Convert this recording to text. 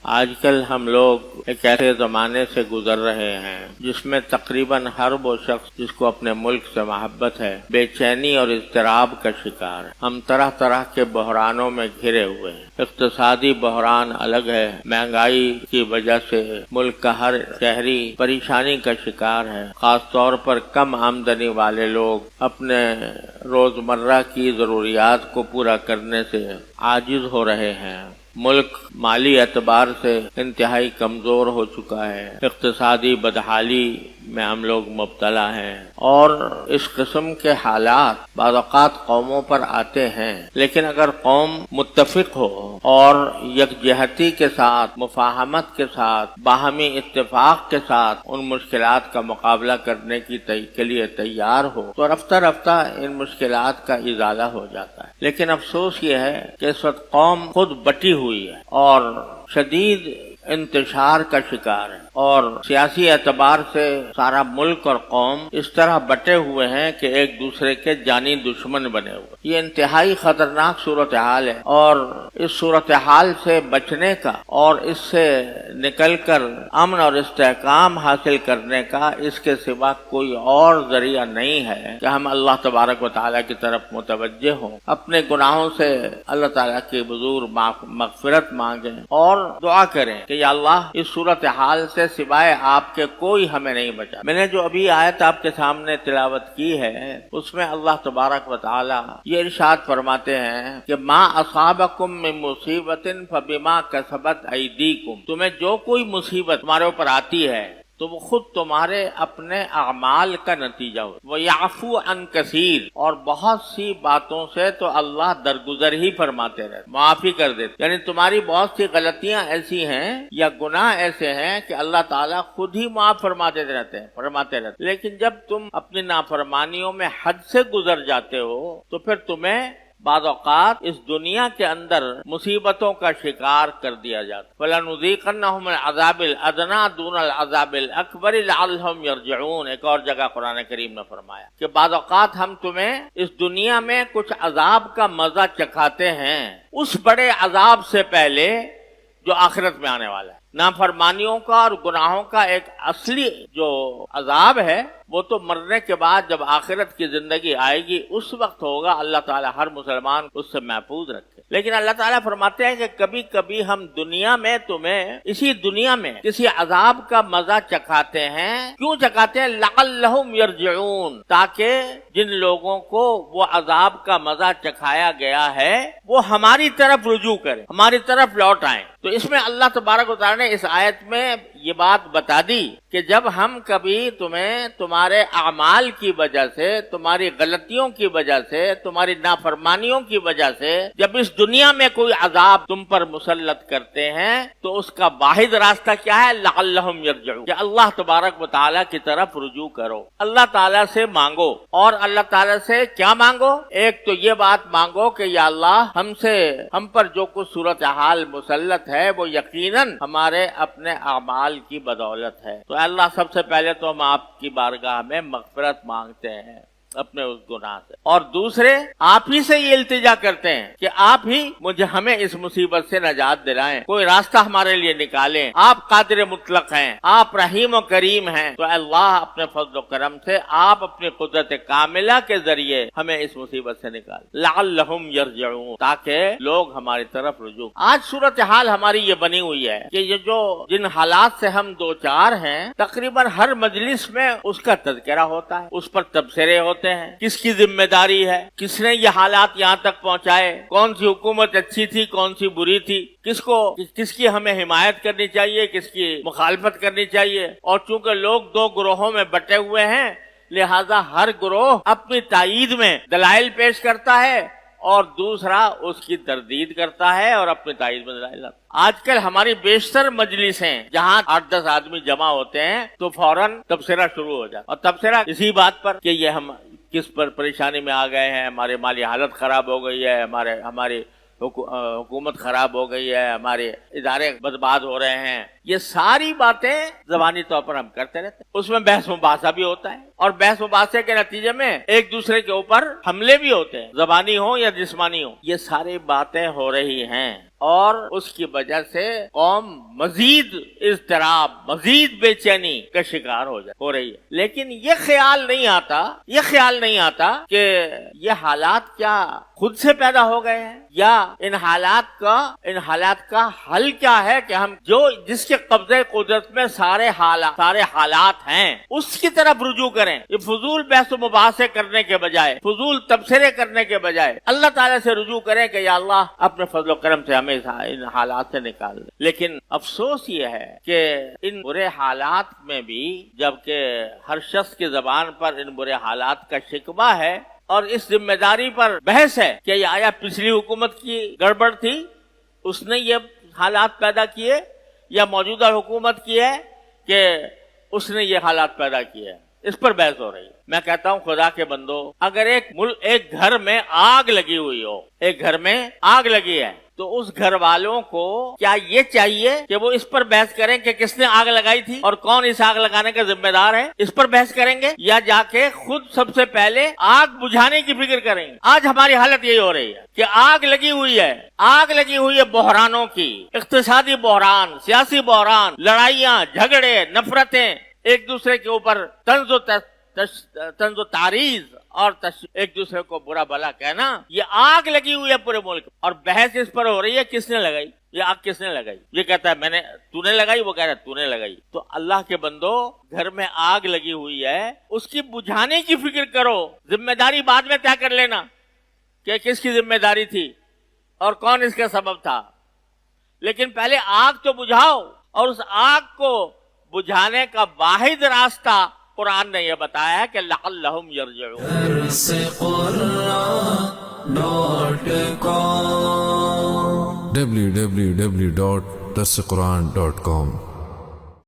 آج کل ہم لوگ ایک ایسے زمانے سے گزر رہے ہیں جس میں تقریباً ہر وہ شخص جس کو اپنے ملک سے محبت ہے بے چینی اور اضطراب کا شکار ہے۔ ہم طرح طرح کے بحرانوں میں گھرے ہوئے ہیں۔ اقتصادی بحران الگ ہے، مہنگائی کی وجہ سے ملک کا ہر شہری پریشانی کا شکار ہے۔ خاص طور پر کم آمدنی والے لوگ اپنے روزمرہ کی ضروریات کو پورا کرنے سے عاجز ہو رہے ہیں۔ ملک مالی اعتبار سے انتہائی کمزور ہو چکا ہے، اقتصادی بدحالی میں ہم لوگ مبتلا ہیں، اور اس قسم کے حالات بعض اوقات قوموں پر آتے ہیں، لیکن اگر قوم متفق ہو اور یکجہتی کے ساتھ، مفاہمت کے ساتھ، باہمی اتفاق کے ساتھ ان مشکلات کا مقابلہ کرنے کے لیے تیار ہو تو رفتہ رفتہ ان مشکلات کا ازالہ ہو جاتا ہے۔ لیکن افسوس یہ ہے کہ اس وقت قوم خود بٹی ہوئی ہے اور شدید انتشار کا شکار ہے، اور سیاسی اعتبار سے سارا ملک اور قوم اس طرح بٹے ہوئے ہیں کہ ایک دوسرے کے جانی دشمن بنے ہوئے۔ یہ انتہائی خطرناک صورتحال ہے، اور اس صورتحال سے بچنے کا اور اس سے نکل کر امن اور استحکام حاصل کرنے کا اس کے سوا کوئی اور ذریعہ نہیں ہے کہ ہم اللہ تبارک و تعالیٰ کی طرف متوجہ ہوں، اپنے گناہوں سے اللہ تعالیٰ کی حضور مغفرت مانگیں اور دعا کریں کہ یا اللہ اس صورتحال سے سوائے آپ کے کوئی ہمیں نہیں بچا۔ میں نے جو ابھی آیت آپ کے سامنے تلاوت کی ہے اس میں اللہ تبارک و تعالی یہ ارشاد فرماتے ہیں کہ ما اصابکم من مصیبت فبما کسبت ایدیکم، تمہیں جو کوئی مصیبت تمہارے اوپر آتی ہے تو وہ خود تمہارے اپنے اعمال کا نتیجہ ہو۔ وَيَعْفُو عَنْ كَثِيرٍ، اور بہت سی باتوں سے تو اللہ درگزر ہی فرماتے رہتے، معافی کر دیتے۔ یعنی تمہاری بہت سی غلطیاں ایسی ہیں یا گناہ ایسے ہیں کہ اللہ تعالیٰ خود ہی معاف فرماتے رہتے، لیکن جب تم اپنی نافرمانیوں میں حد سے گزر جاتے ہو تو پھر تمہیں بعض اوقات اس دنیا کے اندر مصیبتوں کا شکار کر دیا جاتا۔ فَلَنُذِيقَنَّهُمْ الْعَذَابِ الْأَدْنَىٰ دُونَ الْعَذَابِ الْأَكْبَرِ لَعَلَّهُمْ يَرْجِعُونَ۔ ایک اور جگہ قرآن کریم میں فرمایا کہ بعض اوقات ہم تمہیں اس دنیا میں کچھ عذاب کا مزہ چکھاتے ہیں اس بڑے عذاب سے پہلے جو آخرت میں آنے والا ہے۔ نافرمانیوں کا اور گناہوں کا ایک اصلی جو عذاب ہے وہ تو مرنے کے بعد جب آخرت کی زندگی آئے گی اس وقت ہوگا۔ اللہ تعالیٰ ہر مسلمان اس سے محفوظ رکھے، لیکن اللہ تعالیٰ فرماتے ہیں کہ کبھی کبھی ہم دنیا میں تمہیں اسی دنیا میں کسی عذاب کا مزہ چکھاتے ہیں۔ کیوں چکھاتے ہیں؟ لعلہم یرجعون، تاکہ جن لوگوں کو وہ عذاب کا مزہ چکھایا گیا ہے وہ ہماری طرف رجوع کریں، ہماری طرف لوٹ آئیں۔ تو اس میں اللہ تبارک و تعالیٰ نے اس آیت میں یہ بات بتا دی کہ جب ہم کبھی تمہیں تمہارے اعمال کی وجہ سے، تمہاری غلطیوں کی وجہ سے، تمہاری نافرمانیوں کی وجہ سے جب اس دنیا میں کوئی عذاب تم پر مسلط کرتے ہیں تو اس کا واحد راستہ کیا ہے؟ لعلہم یرجعون، کہ اللہ تبارک و تعالیٰ کی طرف رجوع کرو، اللہ تعالیٰ سے مانگو۔ اور اللہ تعالیٰ سے کیا مانگو؟ ایک تو یہ بات مانگو کہ یا اللہ ہم پر جو کچھ صورتحال مسلط ہے وہ یقیناً ہمارے اپنے اعمال کی بدولت ہے۔ تو اللہ سب سے پہلے تو ہم آپ کی بارگاہ میں مغفرت مانگتے ہیں اپنے اس گناہ سے، اور دوسرے آپ ہی سے یہ التجا کرتے ہیں کہ آپ ہی ہمیں اس مصیبت سے نجات دلائیں، کوئی راستہ ہمارے لیے نکالیں۔ آپ قادر مطلق ہیں، آپ رحیم و کریم ہیں، تو اللہ اپنے فضل و کرم سے آپ اپنی قدرت کاملہ کے ذریعے ہمیں اس مصیبت سے نکالیں۔ لعلہم یرجعون، تاکہ لوگ ہماری طرف رجوع۔ آج صورتحال ہماری یہ بنی ہوئی ہے کہ یہ جن حالات سے ہم دو چار ہیں تقریباً ہر مجلس میں اس کا تذکرہ ہوتا ہے، اس پر تبصرے ہوتے ہیں، کس کی ذمہ داری ہے، کس نے یہ حالات یہاں تک پہنچائے، کون سی حکومت اچھی تھی، کون سی بری تھی، کس کی ہمیں حمایت کرنی چاہیے، کس کی مخالفت کرنی چاہیے۔ اور چونکہ لوگ دو گروہوں میں بٹے ہوئے ہیں لہذا ہر گروہ اپنی تائید میں دلائل پیش کرتا ہے اور دوسرا اس کی تردید کرتا ہے اور اپنی تائید میں دلائل لاتا ہے۔ آج کل ہماری بیشتر مجلسیں جہاں 8-10 آدمی جمع ہوتے ہیں تو فوراً تبصرہ شروع ہو جاتا، اور تبصرہ اسی بات پر کہ یہ ہم کس پر پریشانی میں آ گئے ہیں، ہمارے مالی حالت خراب ہو گئی ہے، ہماری حکومت خراب ہو گئی ہے، ہمارے ادارے برباد ہو رہے ہیں۔ یہ ساری باتیں زبانی طور پر ہم کرتے رہتے ہیں، اس میں بحث مباحثہ بھی ہوتا ہے، اور بحث مباحثے کے نتیجے میں ایک دوسرے کے اوپر حملے بھی ہوتے ہیں، زبانی ہو یا جسمانی ہو۔ یہ ساری باتیں ہو رہی ہیں، اور اس کی وجہ سے قوم مزید اضطراب، مزید بے چینی کا شکار ہو رہی ہے. لیکن یہ خیال نہیں آتا کہ یہ حالات کیا خود سے پیدا ہو گئے ہیں، یا ان حالات کا حل کیا ہے کہ ہم جس کے قبضے قدرت میں سارے حالات ہیں اس کی طرف رجوع کریں. یہ فضول بحث و مباحثے کرنے کے بجائے، فضول تبصرے کرنے کے بجائے اللہ تعالیٰ سے رجوع کریں کہ یا اللہ اپنے فضل و کرم سے ہمیں ان حالات سے نکال دے. لیکن افسوس یہ ہے کہ ان برے حالات میں بھی، جبکہ ہر شخص کی زبان پر ان برے حالات کا شکوہ ہے اور اس ذمہ داری پر بحث ہے کہ یہ آیا پچھلی حکومت کی گڑبڑ تھی، اس نے یہ حالات پیدا کیے، یا موجودہ حکومت کی ہے کہ اس نے یہ حالات پیدا کیے. اس پر بحث ہو رہی ہے. میں کہتا ہوں خدا کے بندو، اگر ایک گھر میں آگ لگی ہوئی ہو، ایک گھر میں آگ لگی ہے، تو اس گھر والوں کو کیا یہ چاہیے کہ وہ اس پر بحث کریں کہ کس نے آگ لگائی تھی اور کون اس آگ لگانے کا ذمہ دار ہے؟ اس پر بحث کریں گے، یا جا کے خود سب سے پہلے آگ بجھانے کی فکر کریں گے؟ آج ہماری حالت یہی ہو رہی ہے کہ آگ لگی ہوئی ہے بحرانوں کی، اقتصادی بحران، سیاسی بحران، لڑائیاں، جھگڑے، نفرتیں، ایک دوسرے کے اوپر طنز و تعریض اور ایک دوسرے کو برا بھلا کہنا، یہ آگ لگی ہوئی ہے پورے ملک. اور بحث اس پر ہو رہی ہے کس نے لگائی، یہ آگ کس نے لگائی. یہ کہتا ہے تو نے لگائی، وہ کہہ رہا ہے تو نے لگائی. تو اللہ کے بندو، گھر میں آگ لگی ہوئی ہے، اس کی بجھانے کی فکر کرو. ذمہ داری بعد میں طے کر لینا کہ کس کی ذمہ داری تھی اور کون اس کا سبب تھا، لیکن پہلے آگ تو بجھاؤ. اور اس آگ کو بجھانے کا واحد راستہ قرآن نے یہ بتایا ہے کہ لعلہم یرجعون. www.darsequran.com